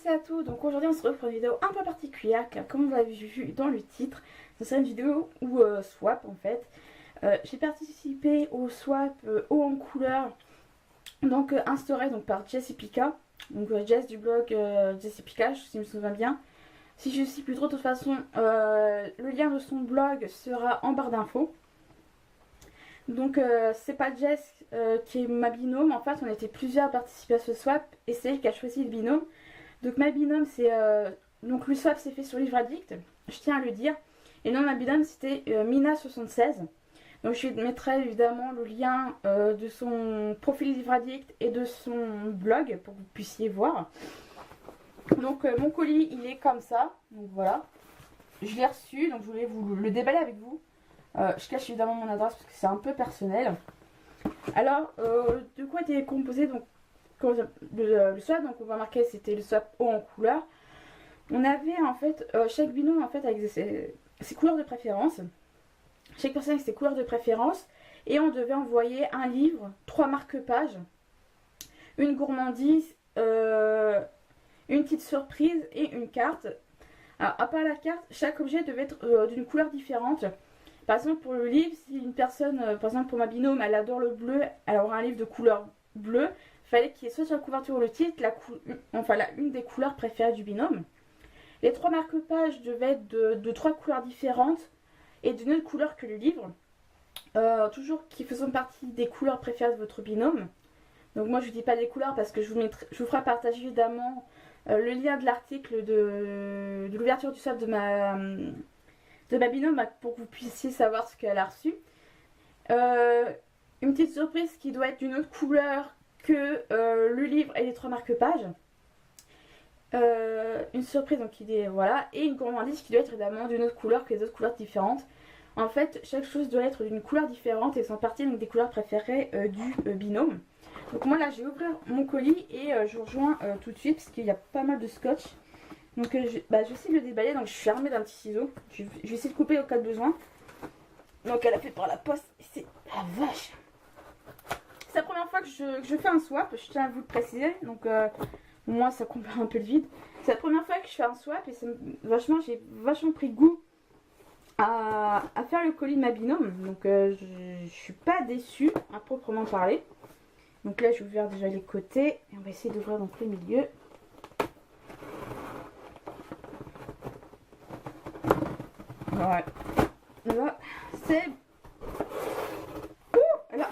c'est à tous, donc aujourd'hui on se retrouve pour une vidéo un peu particulière car comme vous l'avez vu dans le titre, ce sera une vidéo où swap en fait. J'ai participé au swap haut en couleur, donc instauré donc, par Jessipika, donc Jess du blog Jessipika si je me souviens bien. Si je ne sais plus trop, de toute façon le lien de son blog sera en barre d'infos. Donc c'est pas Jess qui est ma binôme, en fait on était plusieurs à participer à ce swap et c'est elle qui a choisi le binôme. Donc ma binôme c'est donc le swap s'est fait sur Livre Addict, je tiens à le dire. Et non, ma binôme c'était Mina76. Donc je mettrai évidemment le lien de son profil Livre Addict et de son blog pour que vous puissiez voir. Donc mon colis il est comme ça, donc voilà. Je l'ai reçu, donc je voulais vous le déballer avec vous. Je cache évidemment mon adresse parce que c'est un peu personnel. Alors, de quoi était composé donc le swap? Donc on va marquer c'était le swap haut en couleur. On avait en fait chaque binôme en fait avec ses couleurs de préférence. Chaque personne avec ses couleurs de préférence. Et on devait envoyer un livre, 3 marque-pages, une gourmandise, une petite surprise et une carte. Alors à part la carte, chaque objet devait être d'une couleur différente. Par exemple pour le livre, si une personne, par exemple pour ma binôme, elle adore le bleu, elle aura un livre de couleur bleue, il fallait qu'il y ait soit sur la couverture ou le titre, une des couleurs préférées du binôme. Les 3 marque-pages devaient être de 3 couleurs différentes et d'une autre couleur que le livre. Toujours qui faisant partie des couleurs préférées de votre binôme. Donc moi je ne dis pas des couleurs parce que je vous ferai partager évidemment le lien de l'article de l'ouverture du swap de ma binôme pour que vous puissiez savoir ce qu'elle a reçu. Une petite surprise qui doit être d'une autre couleur que le livre et les 3 marque-pages. Une surprise donc voilà, et une gourmandise qui doit être évidemment d'une autre couleur que les autres couleurs différentes. En fait, chaque chose doit être d'une couleur différente et sont partie donc, des couleurs préférées du binôme. Donc moi là, j'ai ouvert mon colis et je vous rejoins tout de suite parce qu'il y a pas mal de scotch. Donc je vais essayer de le déballer, donc je suis armée d'un petit ciseau. Je vais essayer de couper au cas de besoin. Donc elle a fait par la poste. C'est la vache. C'est la première fois que je fais un swap, je tiens à vous le préciser. Donc moi ça comble un peu le vide. C'est la première fois que je fais un swap et j'ai vachement pris goût à faire le colis de ma binôme. Donc je suis pas déçue à proprement parler. Donc là j'ai ouvert déjà les côtés et on va essayer d'ouvrir donc le milieu. Voilà. Là, c'est... Là.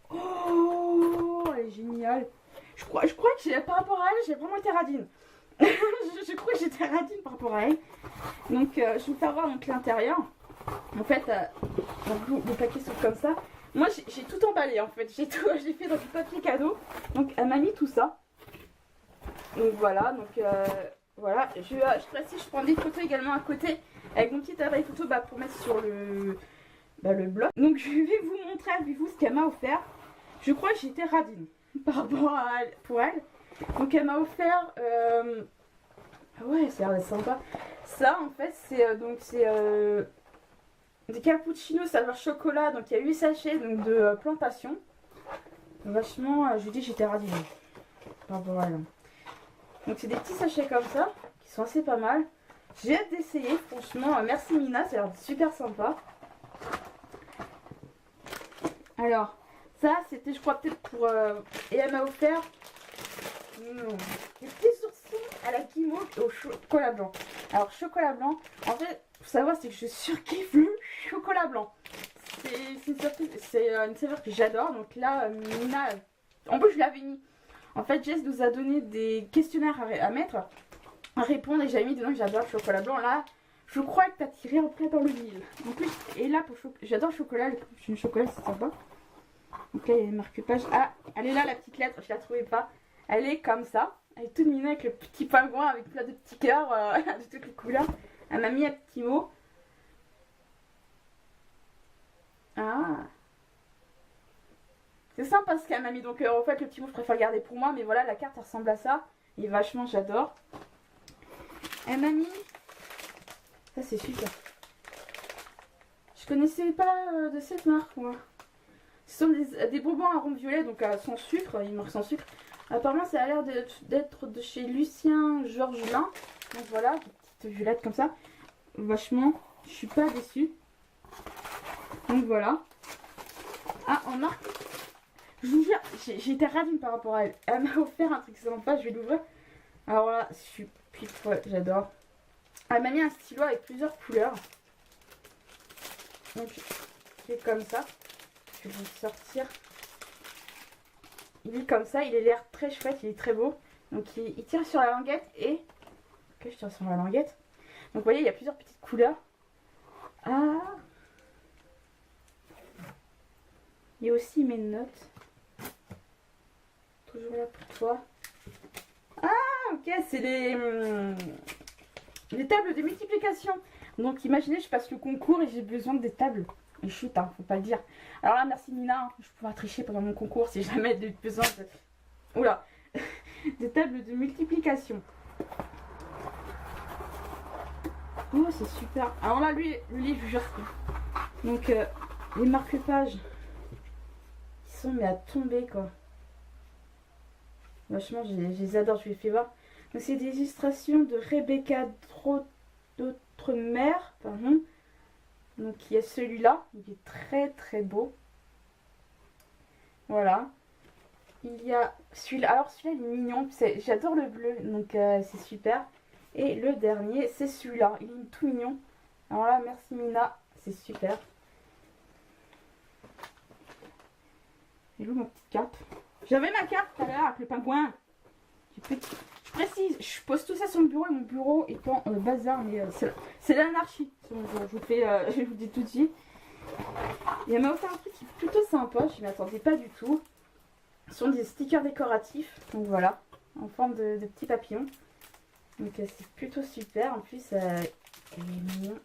Oh, elle est géniale. Je crois que par rapport à elle, j'ai vraiment été radine. je crois que j'étais radine par rapport à elle. Donc, je vais vous faire voir l'intérieur. En fait, le paquet sont comme ça. Moi, j'ai tout emballé en fait. J'ai fait dans du papier cadeau. Donc, elle m'a mis tout ça. Donc, voilà. Donc, voilà. Je précise, je prends des photos également à côté. Avec mon petit appareil photo pour mettre sur le blog. Donc je vais vous montrer avec vous ce qu'elle m'a offert. Je crois que j'étais radine par rapport à elle, pour elle. Donc elle m'a offert... Ah ouais, c'est sympa. Ça en fait c'est des cappuccinos saveur chocolat. Donc il y a 8 sachets donc, de plantation. Vachement, je dis j'étais radine par rapport à elle. Donc c'est des petits sachets comme ça qui sont assez pas mal. J'ai hâte d'essayer, franchement, merci Mina, ça a l'air super sympa. Alors, ça c'était je crois peut-être pour... et elle m'a offert des petits sourcils à la guimauve au chocolat blanc. Alors, chocolat blanc, en fait, faut savoir c'est que je surkiffe le chocolat blanc. C'est une saveur que j'adore, donc là, Mina... En plus je l'avais mis. En fait, Jess nous a donné des questionnaires à mettre. À répondre et j'avais mis dedans que j'adore le chocolat blanc. Là je crois que t'as tiré en plein dans le mille. En plus et là j'adore le chocolat, le chocolat c'est sympa. Donc là il y a les marque-pages. Ah elle est là la petite lettre, je la trouvais pas. Elle est comme ça, elle est toute mignonne avec le petit pingouin avec plein de petits cœurs de toutes les couleurs. Elle m'a mis un petit mot. Ah, c'est sympa ce qu'elle m'a mis. Donc en fait le petit mot je préfère garder pour moi. Mais voilà, la carte elle ressemble à ça. Et vachement j'adore. Elle m'a mis... Ça c'est super. Je connaissais pas de cette marque moi. Ce sont des bonbons à arôme violet, donc sans sucre, il marque sans sucre. Apparemment ça a l'air d'être de chez Lucien Georgelin. Donc voilà, des petites violettes comme ça. Vachement, je suis pas déçue. Donc voilà. Ah, en marque, je vous jure, j'ai été ravie par rapport à elle. Elle m'a offert un truc sympa, je vais l'ouvrir. Alors là, je suis pile folle, j'adore. Elle m'a mis un stylo avec plusieurs couleurs. Donc, il est comme ça. Je vais le sortir. Il est comme ça, il a l'air très chouette, il est très beau. Donc il tire sur la languette et... Ok, je tire sur la languette. Donc vous voyez, il y a plusieurs petites couleurs. Ah, il y a aussi mes notes. Toujours là pour toi. Ah, ok, c'est les tables de multiplication. Donc imaginez, je passe le concours et j'ai besoin des tables. Et chut, hein, faut pas le dire. Alors là, merci Nina, hein, je pourrais tricher pendant mon concours si jamais j'ai besoin de... Oula. Des tables de multiplication. Oh, c'est super. Alors là, lui, le livre, je jure. Donc, les marque-pages, ils sont mais à tomber, quoi. Vachement, je les adore, je les fais voir. Donc, c'est des illustrations de Rebecca D'Outremer, pardon. Donc, il y a celui-là, il est très très beau. Voilà. Il y a celui-là. Alors, celui-là, il est mignon. J'adore le bleu, donc c'est super. Et le dernier, c'est celui-là. Il est tout mignon. Alors là, merci Mina, c'est super. Et où ma petite carte? J'avais ma carte tout à l'heure avec le pingouin. Je précise, je pose tout ça sur le bureau et mon bureau est en bazar, mais c'est l'anarchie. Je vous dis tout de suite. Et elle m'a offert un truc qui est plutôt sympa, je ne m'y attendais pas du tout. Ce sont des stickers décoratifs, donc voilà, en forme de petits papillons. Donc c'est plutôt super, en plus il est mignon.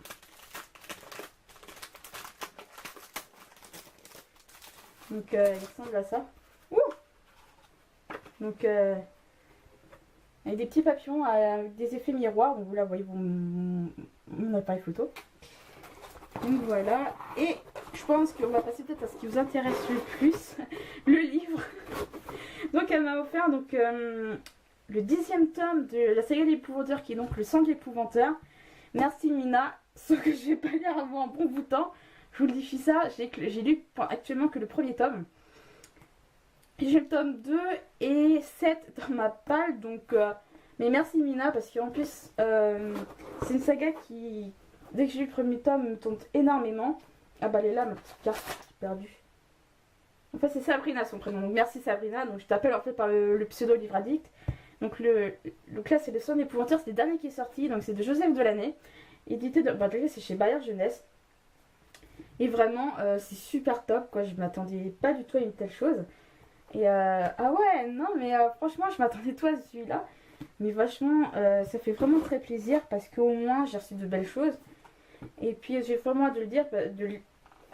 Donc il ressemble à ça. Ouh, donc avec des petits papillons avec des effets miroirs, donc vous la voyez mon appareil photo. Donc voilà, et je pense qu'on va passer peut-être à ce qui vous intéresse le plus, le livre. Donc elle m'a offert donc, le 10e tome de la saga l'épouvanteur, qui est donc le sang de l'épouvanteur. Merci Mina, sauf que je vais pas lire avant un bon bout de temps. Je vous le dis ça, j'ai lu actuellement que le premier tome. J'ai le tome 2 et 7 dans ma palle, donc... mais merci Mina, parce qu'en plus, c'est une saga qui... Dès que j'ai lu le premier tome, me tente énormément. Ah bah elle est là, ma petite carte, j'ai perdu. En fait, c'est Sabrina son prénom. Donc merci Sabrina. Donc je t'appelle en fait par le pseudo livre addict. Donc là, c'est le son épouvanteur. C'est le dernier qui est sorti. Donc c'est de Joseph Delaney. Édité de... Bah, c'est chez Bayard Jeunesse. Et vraiment, c'est super top, quoi. Je m'attendais pas du tout à une telle chose. Et ah ouais, non, mais franchement, je m'attendais tout à celui-là. Mais vachement, ça fait vraiment très plaisir parce qu'au moins, j'ai reçu de belles choses. Et puis, j'ai vraiment hâte de le dire.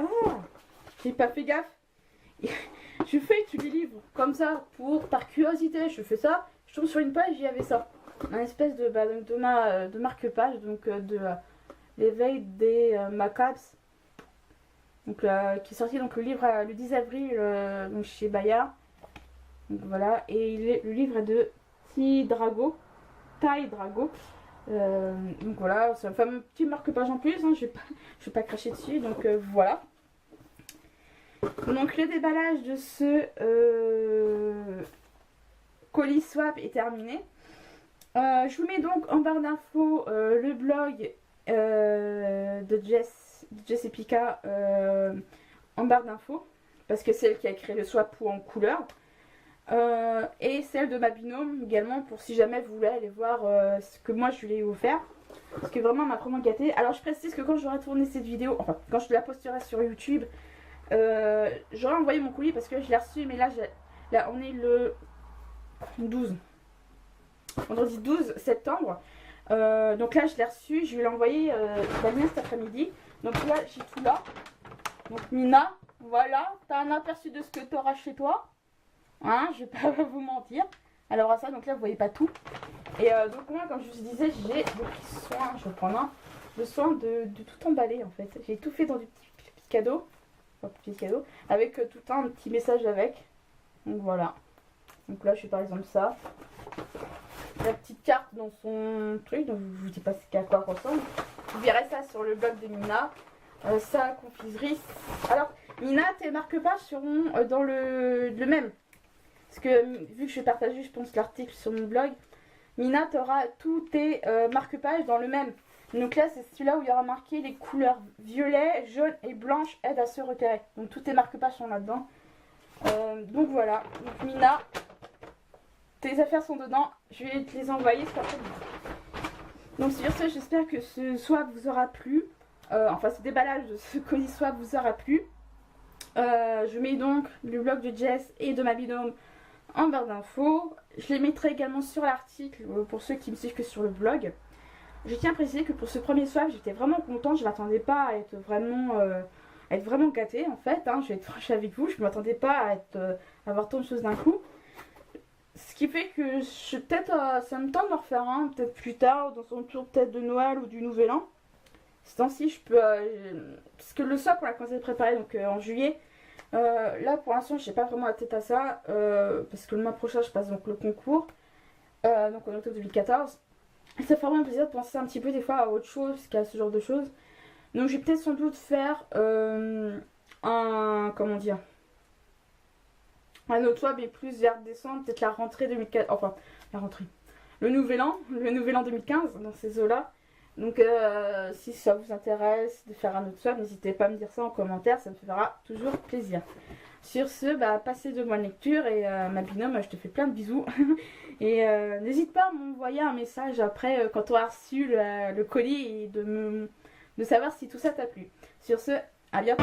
Ah, j'ai pas fait gaffe. Je fais tous les livres comme ça, par curiosité. Je fais ça, je tombe sur une page, il y avait ça. Un espèce de marque-page, donc de l'éveil des Macabres. Donc, qui est sorti donc, le livre le 10 avril donc, chez Bayard. Donc voilà, et le livre est de Tai Drago. Donc voilà, c'est un fameux petit marque-page en plus, hein, je vais pas cracher dessus, donc voilà. Donc le déballage de ce colis swap est terminé. Je vous mets donc en barre d'infos le blog de Jess et Pika en barre d'infos, parce que c'est elle qui a créé le swap en couleur. Et celle de ma binôme également, pour si jamais vous voulez aller voir ce que moi je lui ai offert, parce que vraiment elle m'a vraiment gâtée. Alors je précise que quand j'aurai tourné cette vidéo, enfin quand je la posterai sur YouTube, j'aurai envoyé mon colis parce que je l'ai reçu, mais là on est le 12 vendredi 12 septembre, donc là je l'ai reçu, je vais l'envoyer cet après-midi. Donc là j'ai tout là, donc Mina, voilà, t'as un aperçu de ce que tu auras chez toi. Hein, je vais pas vous mentir. Alors à ça, donc là vous voyez pas tout. Et donc moi, comme je vous disais, j'ai pris soin, je vais prendre le soin de tout emballer en fait. J'ai tout fait dans du petit cadeau, avec tout un petit message avec. Donc voilà. Donc là, je fais par exemple ça. La petite carte dans son truc, donc je vous dis pas à quoi ça ressemble. Vous verrez ça sur le blog de Mina. Ça, confiserie. Alors, Mina, tes marque-pages seront dans le même. Parce que vu que je vais partager, je pense, l'article sur mon blog, Mina, tu auras tous tes marque-pages dans le même. Donc là, c'est celui-là où il y aura marqué les couleurs violet, jaune et blanche aident à se repérer. Donc tous tes marque-pages sont là-dedans. Donc voilà. Donc Mina, tes affaires sont dedans. Je vais te les envoyer cet après-midi. Donc sur ce, j'espère que ce swap vous aura plu. Enfin, ce déballage de ce colis swap vous aura plu. Je mets donc le blog de Jess et de ma binôme en barre d'infos. Je les mettrai également sur l'article pour ceux qui me suivent que sur le blog. Je tiens à préciser que pour ce premier swap, j'étais vraiment contente. Je ne m'attendais pas à être vraiment gâtée en fait. Hein. Je vais être franche avec vous. Je ne m'attendais pas à avoir tant de choses d'un coup. Ce qui fait que ça me tente de refaire un, peut-être plus tard, dans son tour peut-être de Noël ou du Nouvel An. Ce temps-ci, je peux. Parce que le swap, on l'a commencé à préparer donc, en juillet. Là, pour l'instant, je n'ai pas vraiment la tête à ça. Parce que le mois prochain, je passe donc le concours. Donc en octobre 2014. Et ça fait vraiment plaisir de penser un petit peu des fois à autre chose qu'à ce genre de choses. Donc, je vais peut-être sans doute faire comment dire, un autre swap, mais plus vers décembre, peut-être la rentrée 2014. Enfin, la rentrée. Le nouvel an 2015, dans ces eaux-là. Donc si ça vous intéresse de faire un autre swap, n'hésitez pas à me dire ça en commentaire, ça me fera toujours plaisir. Sur ce, passez de bonnes lectures et ma binôme, je te fais plein de bisous. Et n'hésite pas à m'envoyer un message après quand tu auras reçu le colis et de savoir si tout ça t'a plu. Sur ce, à bientôt.